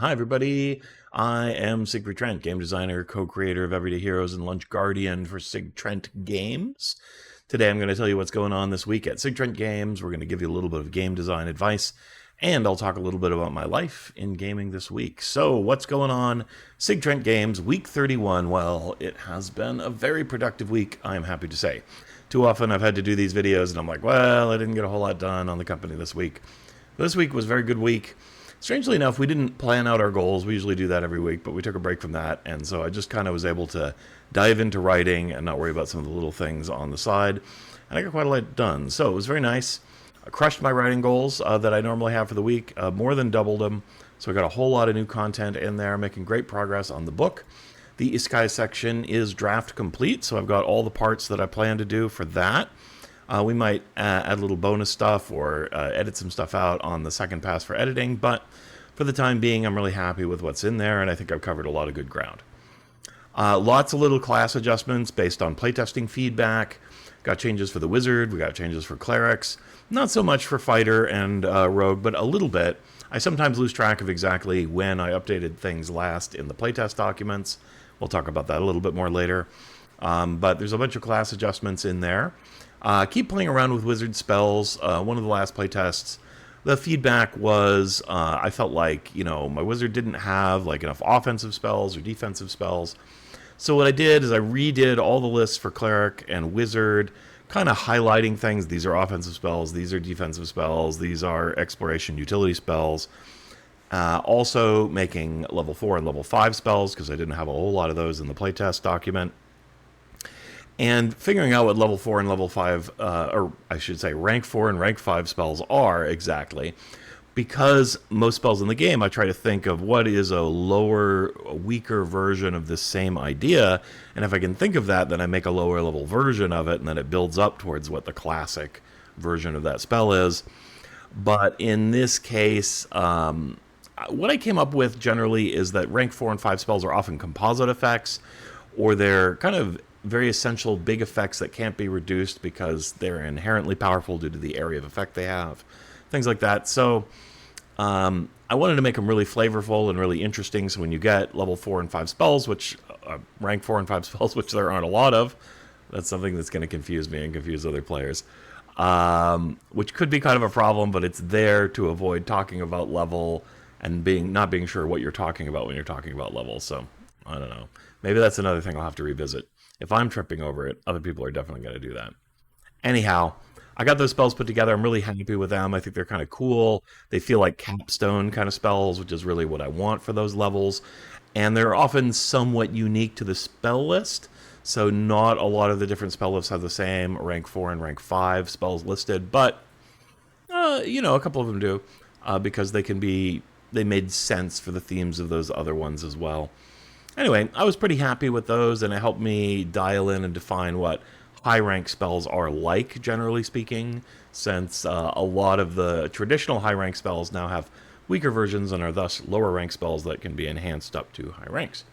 Hi everybody, I am SigTrent, game designer, co-creator of Everyday Heroes and Lunch Guardian for SigTrent Games. Today I'm going to tell you what's going on this week at SigTrent Games. We're going to give you a little bit of game design advice, and I'll talk a little bit about my life in gaming this week. So what's going on? SigTrent Games, week 31. Well, it has been a very productive week, I'm happy to say. Too often I've had to do these videos and I'm like, well, I didn't get a whole lot done on the company this week. This week was a very good week. Strangely enough, we didn't plan out our goals. We usually do that every week, but we took a break from that. And so I just kind of was able to dive into writing and not worry about some of the little things on the side. And I got quite a lot done. So it was very nice. I crushed my writing goals that I normally have for the week, more than doubled them. So I got a whole lot of new content in there, making great progress on the book. The Isekai section is draft complete, so I've got all the parts that I plan to do for that. We might add a little bonus stuff or edit some stuff out on the second pass for editing, but for the time being, I'm really happy with what's in there, and I think I've covered a lot of good ground. Lots of little class adjustments based on playtesting feedback. Got changes for the wizard, we got changes for clerics. Not so much for fighter and rogue, but a little bit. I sometimes lose track of exactly when I updated things last in the playtest documents. We'll talk about that a little bit more later. But there's a bunch of class adjustments in there. Keep playing around with wizard spells. One of the last playtests, the feedback was I felt like, my wizard didn't have like enough offensive spells or defensive spells. So what I did is I redid all the lists for cleric and wizard, kind of highlighting things. These are offensive spells, these are defensive spells, these are exploration utility spells. Also making level 4 and level 5 spells because I didn't have a whole lot of those in the playtest document. And figuring out what level 4 and level 5, or I should say rank 4 and rank 5 spells are exactly. Because most spells in the game, I try to think of what is a lower, weaker version of this same idea. And if I can think of that, then I make a lower level version of it, and then it builds up towards what the classic version of that spell is. But in this case, what I came up with generally is that rank 4 and 5 spells are often composite effects, or they're kind of very essential big effects that can't be reduced because they're inherently powerful due to the area of effect they have. Things like that. So I wanted to make them really flavorful and really interesting. So when you get level 4 and 5 spells, which rank 4 and 5 spells, which there aren't a lot of, that's something that's going to confuse me and confuse other players. Which could be kind of a problem, but it's there to avoid talking about level and not being sure what you're talking about when you're talking about level. So I don't know. Maybe that's another thing I'll have to revisit. If I'm tripping over it, other people are definitely going to do that. Anyhow, I got those spells put together. I'm really happy with them. I think they're kind of cool. They feel like capstone kind of spells, which is really what I want for those levels. And they're often somewhat unique to the spell list. So not a lot of the different spell lists have the same rank 4 and rank 5 spells listed. But, a couple of them do. Because they made sense for the themes of those other ones as well. Anyway, I was pretty happy with those, and it helped me dial in and define what high-rank spells are like, generally speaking, since a lot of the traditional high-rank spells now have weaker versions and are thus lower-rank spells that can be enhanced up to high ranks.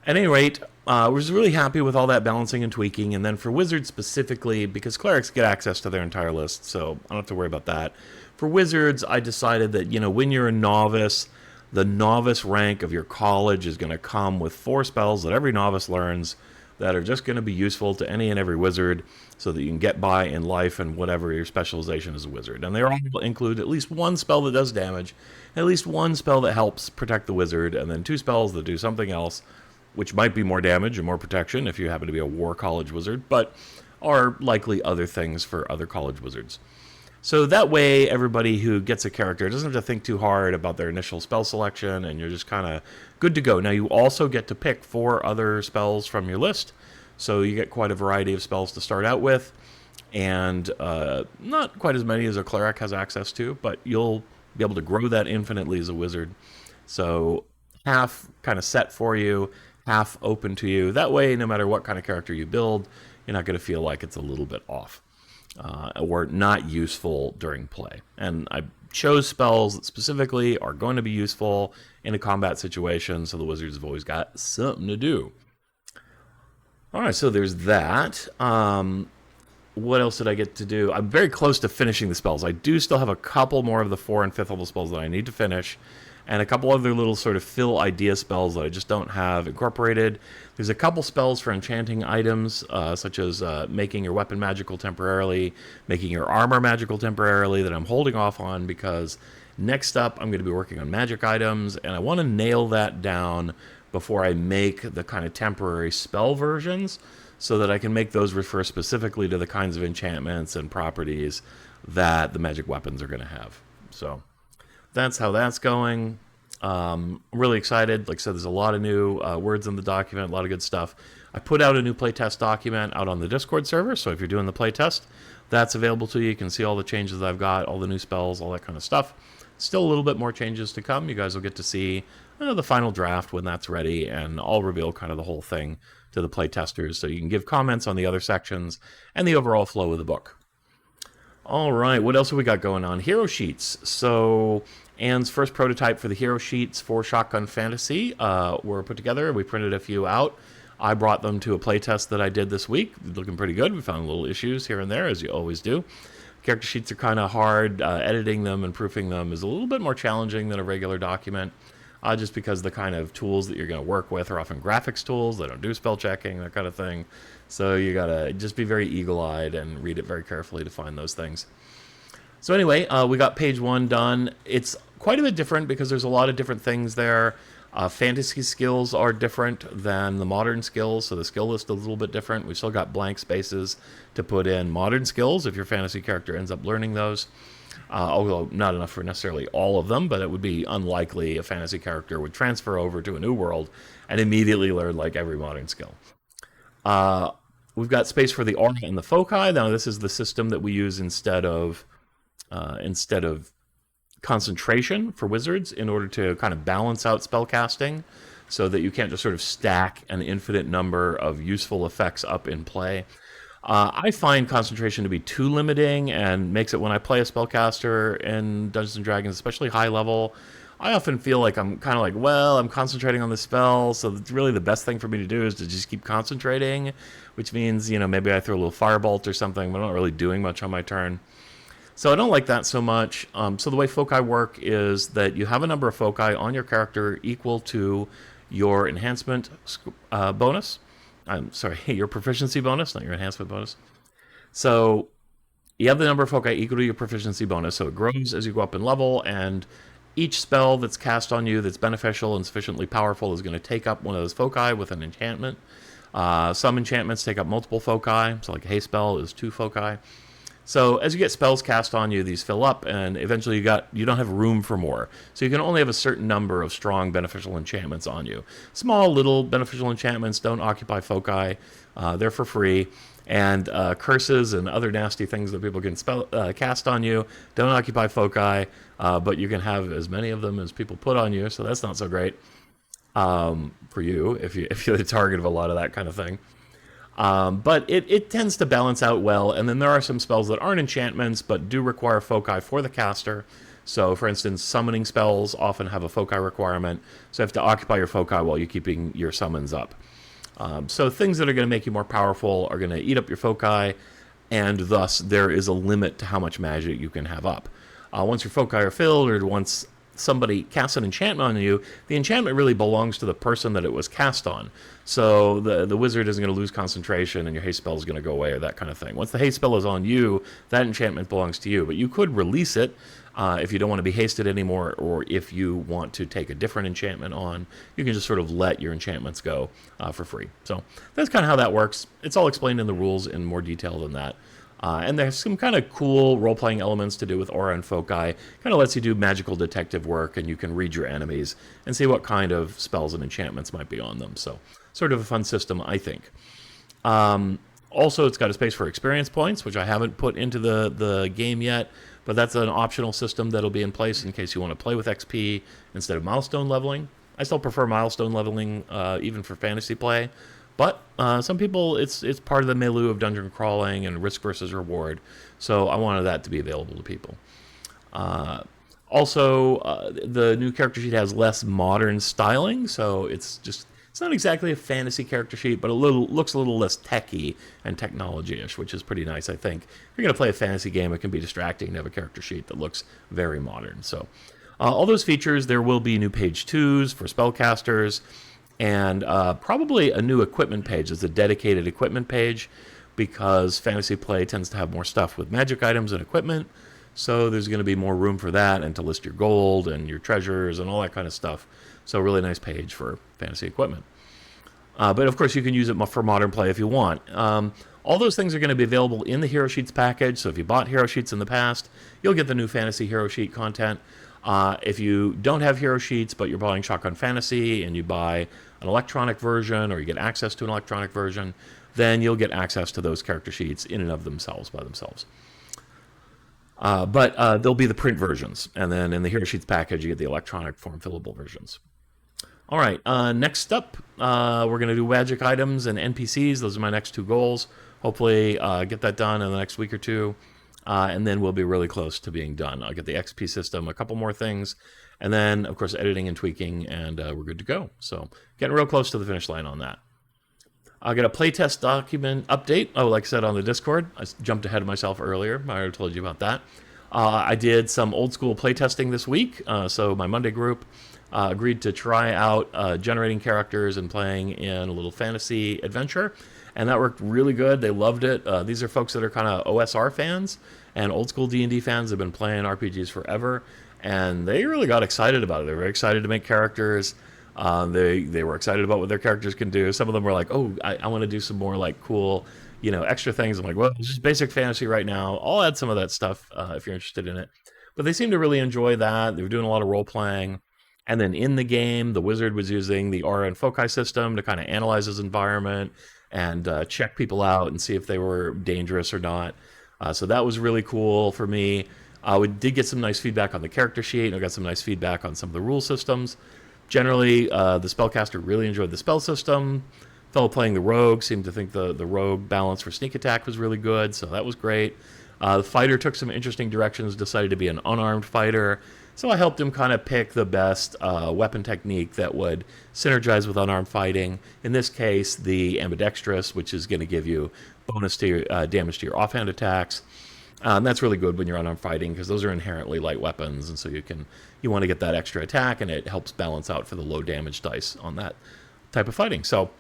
At any rate, I was really happy with all that balancing and tweaking, and then for wizards specifically, because clerics get access to their entire list, so I don't have to worry about that. For wizards, I decided that, when you're a novice, the novice rank of your college is going to come with 4 spells that every novice learns that are just going to be useful to any and every wizard so that you can get by in life and whatever your specialization as a wizard. And they all include at least 1 spell that does damage, at least 1 spell that helps protect the wizard, and then 2 spells that do something else, which might be more damage and more protection if you happen to be a war college wizard, but are likely other things for other college wizards. So that way, everybody who gets a character doesn't have to think too hard about their initial spell selection, and you're just kind of good to go. Now, you also get to pick 4 other spells from your list, so you get quite a variety of spells to start out with, and not quite as many as a cleric has access to, but you'll be able to grow that infinitely as a wizard. So half kind of set for you, half open to you. That way, no matter what kind of character you build, you're not going to feel like it's a little bit off. Or not useful during play. And I chose spells that specifically are going to be useful in a combat situation, so the wizards have always got something to do. Alright, so there's that. What else did I get to do? I'm very close to finishing the spells. I do still have a couple more of the 4th and 5th level spells that I need to finish. and a couple other little sort of fill idea spells that I just don't have incorporated. There's a couple spells for enchanting items, such as making your weapon magical temporarily, making your armor magical temporarily, that I'm holding off on because next up I'm going to be working on magic items, and I want to nail that down before I make the kind of temporary spell versions, so that I can make those refer specifically to the kinds of enchantments and properties that the magic weapons are going to have. So that's how that's going. I'm really excited. Like I said, there's a lot of new words in the document, a lot of good stuff. I put out a new playtest document out on the Discord server, so if you're doing the playtest, that's available to you. You can see all the changes I've got, all the new spells, all that kind of stuff. Still a little bit more changes to come. You guys will get to see the final draft when that's ready, and I'll reveal kind of the whole thing to the playtesters, so you can give comments on the other sections and the overall flow of the book. All right, what else have we got going on? Hero sheets. So Anne's first prototype for the hero sheets for Shotgun Fantasy were put together. We printed a few out. I brought them to a playtest that I did this week. Looking pretty good. We found little issues here and there, as you always do. Character sheets are kind of hard. Editing them and proofing them is a little bit more challenging than a regular document, just because the kind of tools that you're going to work with are often graphics tools. They don't do spell checking, that kind of thing. So you got to just be very eagle-eyed and read it very carefully to find those things. So anyway, we got page 1 done. It's quite a bit different because there's a lot of different things there. Fantasy skills are different than the modern skills, so the skill list is a little bit different. We've still got blank spaces to put in modern skills if your fantasy character ends up learning those. Although not enough for necessarily all of them, but it would be unlikely a fantasy character would transfer over to a new world and immediately learn like every modern skill. We've got space for the aura and the foci. Now this is the system that we use instead of concentration for wizards in order to kind of balance out spellcasting, so that you can't just sort of stack an infinite number of useful effects up in play. I find concentration to be too limiting and makes it, when I play a spellcaster in Dungeons & Dragons, especially high level, I often feel like I'm kind of like, well, I'm concentrating on the spell, so really the best thing for me to do is to just keep concentrating, which means, maybe I throw a little firebolt or something, but I'm not really doing much on my turn. So I don't like that so much. So the way foci work is that you have a number of foci on your character equal to your enhancement bonus. I'm sorry, your proficiency bonus, not your enhancement bonus. So you have the number of foci equal to your proficiency bonus, so it grows as you go up in level, and each spell that's cast on you that's beneficial and sufficiently powerful is going to take up one of those foci with an enchantment. Some enchantments take up multiple foci, so like a haste spell is 2 foci. So as you get spells cast on you, these fill up, and eventually you don't have room for more. So you can only have a certain number of strong beneficial enchantments on you. Small little beneficial enchantments don't occupy foci. They're for free. And curses and other nasty things that people can cast on you don't occupy foci, but you can have as many of them as people put on you, so that's not so great for you if you're the target of a lot of that kind of thing. But it tends to balance out well, and then there are some spells that aren't enchantments but do require foci for the caster. So, for instance, summoning spells often have a foci requirement, so you have to occupy your foci while you're keeping your summons up. So things that are going to make you more powerful are going to eat up your foci, and thus there is a limit to how much magic you can have up. Once your foci are filled, or once somebody casts an enchantment on you, the enchantment really belongs to the person that it was cast on. So the wizard isn't going to lose concentration and your haste spell is going to go away or that kind of thing. Once the haste spell is on you, that enchantment belongs to you. But you could release it if you don't want to be hasted anymore, or if you want to take a different enchantment on, you can just sort of let your enchantments go for free. So that's kind of how that works. It's all explained in the rules in more detail than that. And there's some kind of cool role-playing elements to do with aura and foci. Kind of lets you do magical detective work, and you can read your enemies and see what kind of spells and enchantments might be on them. So sort of a fun system, I think. Also, it's got a space for experience points, which I haven't put into the game yet, but that's an optional system that'll be in place in case you want to play with XP instead of milestone leveling. I still prefer milestone leveling even for fantasy play. But some people, it's part of the milieu of dungeon crawling and risk versus reward, so I wanted that to be available to people. Also, the new character sheet has less modern styling, so it's not exactly a fantasy character sheet, but looks a little less techy and technology-ish, which is pretty nice, I think. If you're going to play a fantasy game, it can be distracting to have a character sheet that looks very modern. So All those features, there will be new page 2s for spellcasters, and probably a new equipment page. It's a dedicated equipment page because fantasy play tends to have more stuff with magic items and equipment. So there's going to be more room for that and to list your gold and your treasures and all that kind of stuff. So a really nice page for fantasy equipment. But of course, you can use it for modern play if you want. All those things are going to be available in the Hero Sheets package. So if you bought Hero Sheets in the past, you'll get the new Fantasy Hero Sheet content. If you don't have Hero Sheets, but you're buying Shotgun Fantasy and you buy an electronic version or you get access to an electronic version, then you'll get access to those character sheets in and of themselves by themselves. But there'll be the print versions. And then in the Hero Sheets package, you get the electronic form fillable versions. All right, next up, we're going to do magic items and NPCs. Those are my next 2 goals. Hopefully get that done in the next week or 2. And then we'll be really close to being done. I'll get the XP system, a couple more things, and then, of course, editing and tweaking, and we're good to go. So getting real close to the finish line on that. I'll get a playtest document update. Oh, like I said on the Discord, I jumped ahead of myself earlier. I already told you about that. I did some old school playtesting this week. So my Monday group agreed to try out generating characters and playing in a little fantasy adventure. And that worked really good. They loved it. These are folks that are kind of OSR fans and old school D&D fans. Have been playing RPGs forever. And they really got excited about it. They were very excited to make characters. They were excited about what their characters can do. Some of them were like, oh, I want to do some more like cool, extra things. I'm like, well, it's just basic fantasy right now. I'll add some of that stuff if you're interested in it. But they seemed to really enjoy that. They were doing a lot of role playing. And then in the game, the wizard was using the aura and folky system to kind of analyze his environment and check people out and see if they were dangerous or not. So that was really cool for me. We did get some nice feedback on the character sheet, and I got some nice feedback on some of the rule systems. Generally, the spellcaster really enjoyed the spell system. Fellow playing the rogue seemed to think the rogue balance for sneak attack was really good, so that was great. The fighter took some interesting directions, decided to be an unarmed fighter. So I helped him kind of pick the best weapon technique that would synergize with unarmed fighting. In this case, the ambidextrous, which is going to give you bonus to your, damage to your offhand attacks. And that's really good when you're unarmed fighting because those are inherently light weapons, and so you want to get that extra attack, and it helps balance out for the low damage dice on that type of fighting. So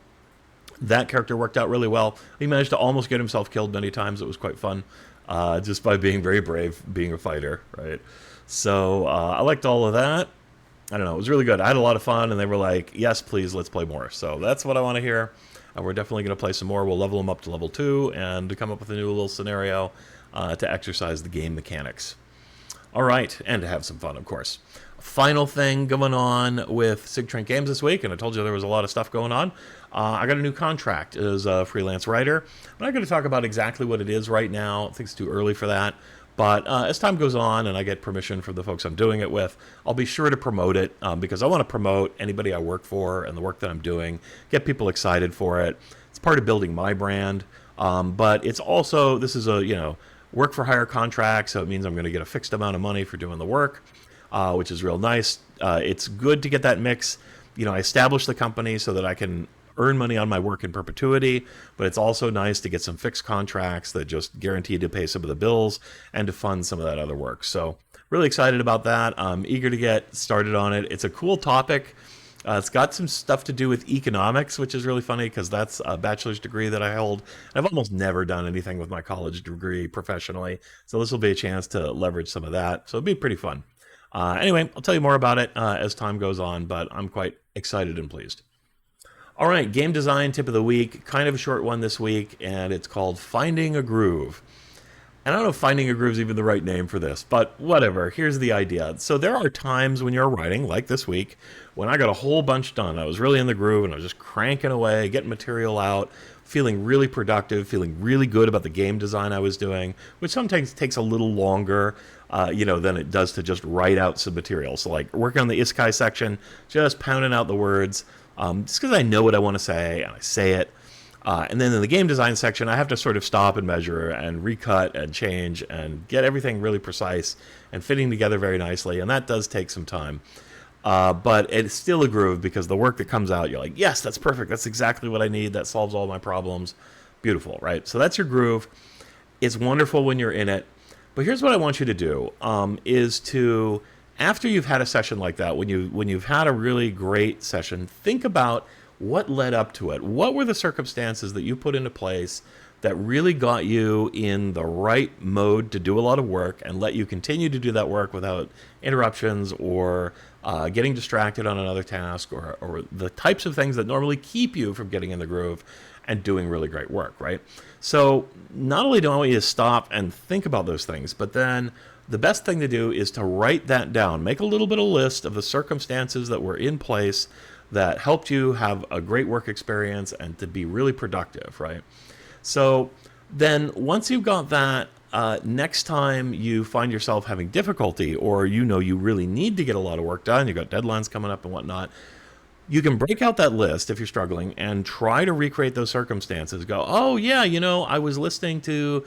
that character worked out really well. He managed to almost get himself killed many times. It was quite fun, just by being very brave, being a fighter, right? So I liked all of that. I don't know, it was really good. I had a lot of fun, and they were like, yes, please, let's play more. So that's what I want to hear. We're definitely going to play some more. We'll level them up to level 2 and to come up with a new little scenario to exercise the game mechanics. All right, and to have some fun, of course. Final thing going on with SigTrent Games this week, and I told you there was a lot of stuff going on. I got a new contract as a freelance writer. I'm not going to talk about exactly what it is right now. I think it's too early for that. But as time goes on and I get permission from the folks I'm doing it with, I'll be sure to promote it because I want to promote anybody I work for and the work that I'm doing, get people excited for it. It's part of building my brand, but it's also, this is a, work for hire contract, so it means I'm going to get a fixed amount of money for doing the work, which is real nice. It's good to get that mix. I established the company so that I can earn money on my work in perpetuity, but it's also nice to get some fixed contracts that just guarantee to pay some of the bills and to fund some of that other work. So really excited about that. I'm eager to get started on it. It's a cool topic. It's got some stuff to do with economics, which is really funny because that's a bachelor's degree that I hold. I've almost never done anything with my college degree professionally, so this will be a chance to leverage some of that. So it'll be pretty fun. Anyway, I'll tell you more about it as time goes on, but I'm quite excited and pleased. All right, game design tip of the week, kind of a short one this week, and it's called Finding a Groove. And I don't know if Finding a Groove is even the right name for this, but whatever, here's the idea. So there are times when you're writing, like this week, when I got a whole bunch done. I was really in the groove, and I was just cranking away, getting material out, feeling really productive, feeling really good about the game design I was doing, which sometimes takes a little longer, than it does to just write out some material. So like working on the Isekai section, just pounding out the words, just because I know what I want to say, and I say it. And then in the game design section, I have to sort of stop and measure and recut and change and get everything really precise and fitting together very nicely. And that does take some time. But it's still a groove because the work that comes out, you're like, yes, that's perfect. That's exactly what I need. That solves all my problems. Beautiful, right? So that's your groove. It's wonderful when you're in it. But here's what I want you to do, is to After you've had a session like that, when you've had a really great session, think about what led up to it. What were the circumstances that you put into place that really got you in the right mode to do a lot of work and let you continue to do that work without interruptions or getting distracted on another task, or the types of things that normally keep you from getting in the groove and doing really great work, right? So not only do I want you to stop and think about those things, but then the best thing to do is to write that down. Make a little bit of a list of the circumstances that were in place that helped you have a great work experience and to be really productive, right? So then once you've got that, next time you find yourself having difficulty, or you know you really need to get a lot of work done, you've got deadlines coming up and whatnot, you can break out that list if you're struggling and try to recreate those circumstances. Go, oh yeah, you know, I was listening to,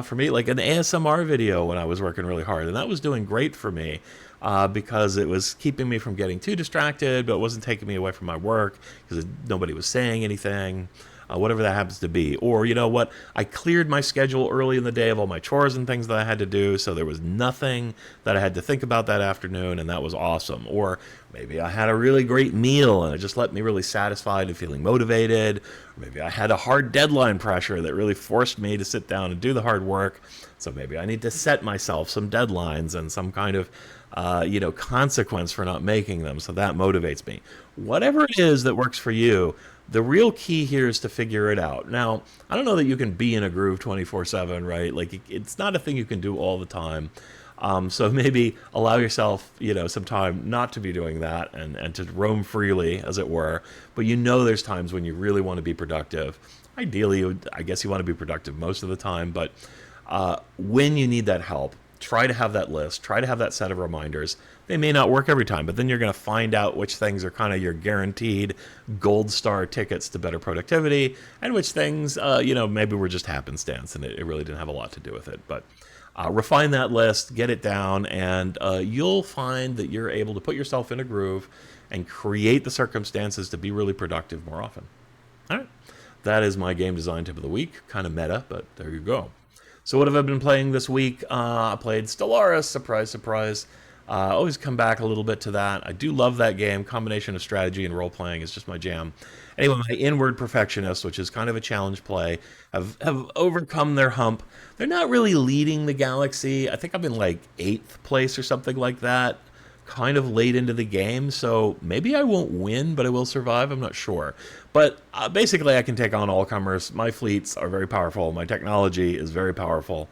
for me, like an ASMR video when I was working really hard, and that was doing great for me because it was keeping me from getting too distracted, but it wasn't taking me away from my work because nobody was saying anything. Whatever that happens to be. Or, you know what, I cleared my schedule early in the day of all my chores and things that I had to do, so there was nothing that I had to think about that afternoon, and that was awesome. Or maybe I had a really great meal, and it just left me really satisfied and feeling motivated. Or maybe I had a hard deadline pressure that really forced me to sit down and do the hard work, so maybe I need to set myself some deadlines and some kind of consequence for not making them, so that motivates me. Whatever it is that works for you, the real key here is to figure it out. Now, I don't know that you can be in a groove 24/7, right? Like, it's not a thing you can do all the time. So maybe allow yourself, some time not to be doing that and to roam freely, as it were. But there's times when you really want to be productive. Ideally, I guess you want to be productive most of the time, but when you need that help, try to have that list, try to have that set of reminders. They may not work every time, but then you're going to find out which things are kind of your guaranteed gold star tickets to better productivity, and which things, maybe were just happenstance and it really didn't have a lot to do with it. But refine that list, get it down, and you'll find that you're able to put yourself in a groove and create the circumstances to be really productive more often. All right. That is my game design tip of the week. Kind of meta, but there you go. So what have I been playing this week? I played Stellaris, surprise, surprise. Always come back a little bit to that. I do love that game. Combination of strategy and role-playing is just my jam. Anyway, my Inward Perfectionists, which is kind of a challenge play, have overcome their hump. They're not really leading the galaxy. I think I'm in like 8th place or something like that, kind of late into the game. So maybe I won't win, but I will survive. I'm not sure. But basically, I can take on all comers. My fleets are very powerful. My technology is very powerful.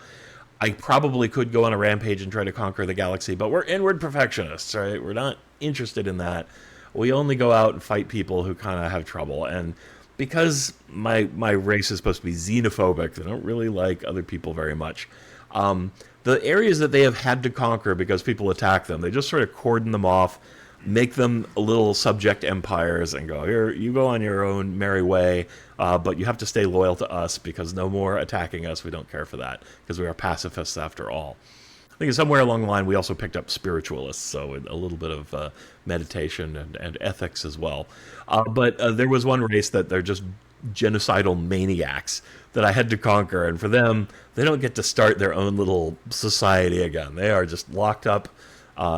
I probably could go on a rampage and try to conquer the galaxy, but we're inward perfectionists, right? We're not interested in that. We only go out and fight people who kind of have trouble. And because my race is supposed to be xenophobic, they don't really like other people very much. The areas that they have had to conquer because people attack them, they just sort of cordon them off, make them little subject empires, and go, here, you go on your own merry way, but you have to stay loyal to us because no more attacking us. We don't care for that because we are pacifists after all. I think somewhere along the line we also picked up spiritualists, so a little bit of meditation and ethics as well. But there was one race that they're just genocidal maniacs that I had to conquer, and for them, they don't get to start their own little society again. They are just locked up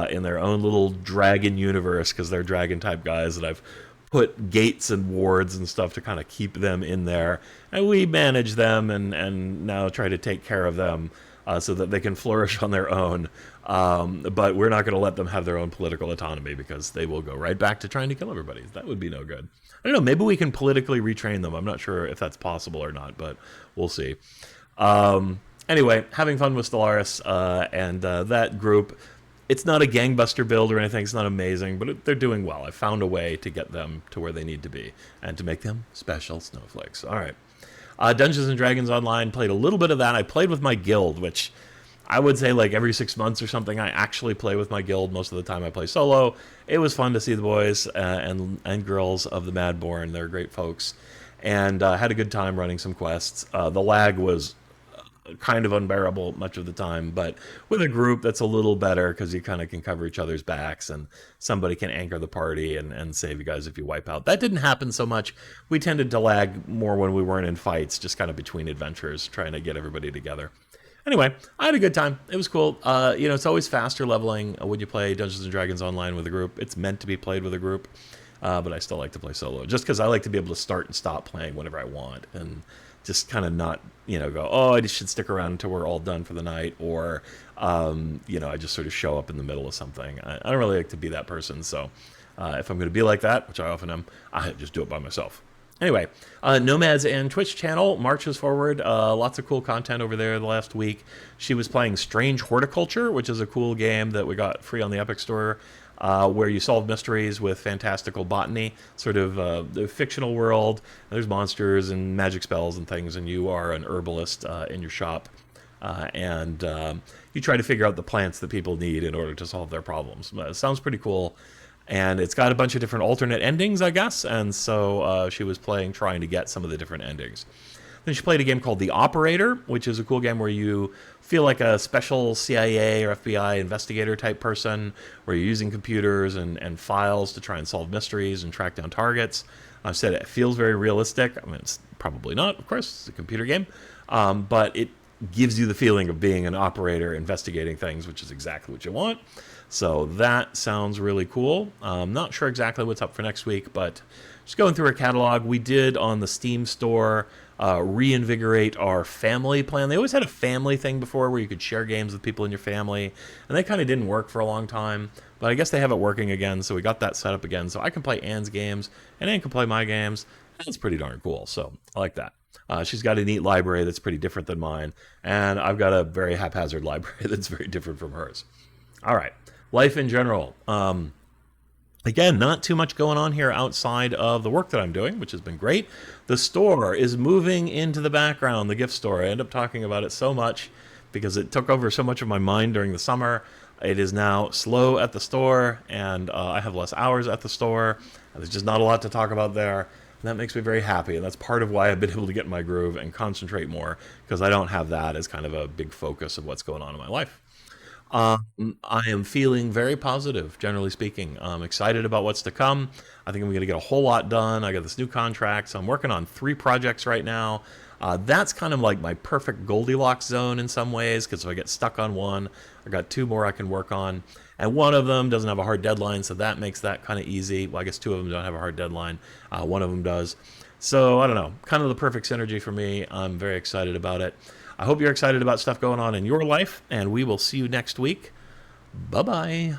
in their own little dragon universe because they're dragon type guys that I've put gates and wards and stuff to kind of keep them in there, and we manage them and now try to take care of them so that they can flourish on their own. But we're not going to let them have their own political autonomy because they will go right back to trying to kill everybody. That would be no good. I don't know, maybe we can politically retrain them. I'm not sure if that's possible or not, but we'll see. Anyway, having fun with Stellaris and that group. It's not a gangbuster build or anything. It's not amazing, but they're doing well. I found a way to get them to where they need to be and to make them special snowflakes. All right. Dungeons & Dragons Online, played a little bit of that. I played with my guild, which I would say like every 6 months or something, I actually play with my guild. Most of the time I play solo. It was fun to see the boys and girls of the Madborn. They're great folks. And had a good time running some quests. The lag was kind of unbearable much of the time, but with a group that's a little better because you kind of can cover each other's backs and somebody can anchor the party and save you guys if you wipe out. That didn't happen so much. We tended to lag more when we weren't in fights, just kind of between adventures, trying to get everybody together. Anyway, I had a good time. It was cool. It's always faster leveling when you play Dungeons and Dragons online with a group. It's meant to be played with a group, but I still like to play solo, just because I like to be able to start and stop playing whenever I want, and just kind of not, go, oh, I just should stick around until we're all done for the night, or, I just sort of show up in the middle of something. I don't really like to be that person, so if I'm going to be like that, which I often am, I just do it by myself. Anyway, Nomad's and Twitch channel marches forward. Lots of cool content over there the last week. She was playing Strange Horticulture, which is a cool game that we got free on the Epic Store, where you solve mysteries with fantastical botany, sort of the fictional world. There's monsters and magic spells and things, and you are an herbalist in your shop. And you try to figure out the plants that people need in order to solve their problems. It sounds pretty cool. And it's got a bunch of different alternate endings, I guess. And so she was trying to get some of the different endings. Then she played a game called The Operator, which is a cool game where you feel like a special CIA or FBI investigator type person, where you're using computers and files to try and solve mysteries and track down targets. I said it feels very realistic. I mean, it's probably not, of course, it's a computer game. But it gives you the feeling of being an operator investigating things, which is exactly what you want. So that sounds really cool. I'm not sure exactly what's up for next week, but just going through our catalog, we did on the Steam store reinvigorate our family plan. They always had a family thing before where you could share games with people in your family, and that kind of didn't work for a long time, but I guess they have it working again, so we got that set up again. So I can play Anne's games, and Anne can play my games. That's pretty darn cool, so I like that. She's got a neat library that's pretty different than mine, and I've got a very haphazard library that's very different from hers. All right. Life in general. Again, not too much going on here outside of the work that I'm doing, which has been great. The store is moving into the background, the gift store. I end up talking about it so much because it took over so much of my mind during the summer. It is now slow at the store, and I have less hours at the store. There's just not a lot to talk about there. And that makes me very happy, and that's part of why I've been able to get in my groove and concentrate more, because I don't have that as kind of a big focus of what's going on in my life. I am feeling very positive, generally speaking. I'm excited about what's to come. I think I'm going to get a whole lot done. I got this new contract, so I'm working on 3 projects right now. That's kind of like my perfect Goldilocks zone in some ways, because if I get stuck on one, I got 2 more I can work on. And one of them doesn't have a hard deadline, so that makes that kind of easy. Well, I guess 2 of them don't have a hard deadline. One of them does. So, I don't know, kind of the perfect synergy for me. I'm very excited about it. I hope you're excited about stuff going on in your life, and we will see you next week. Bye-bye.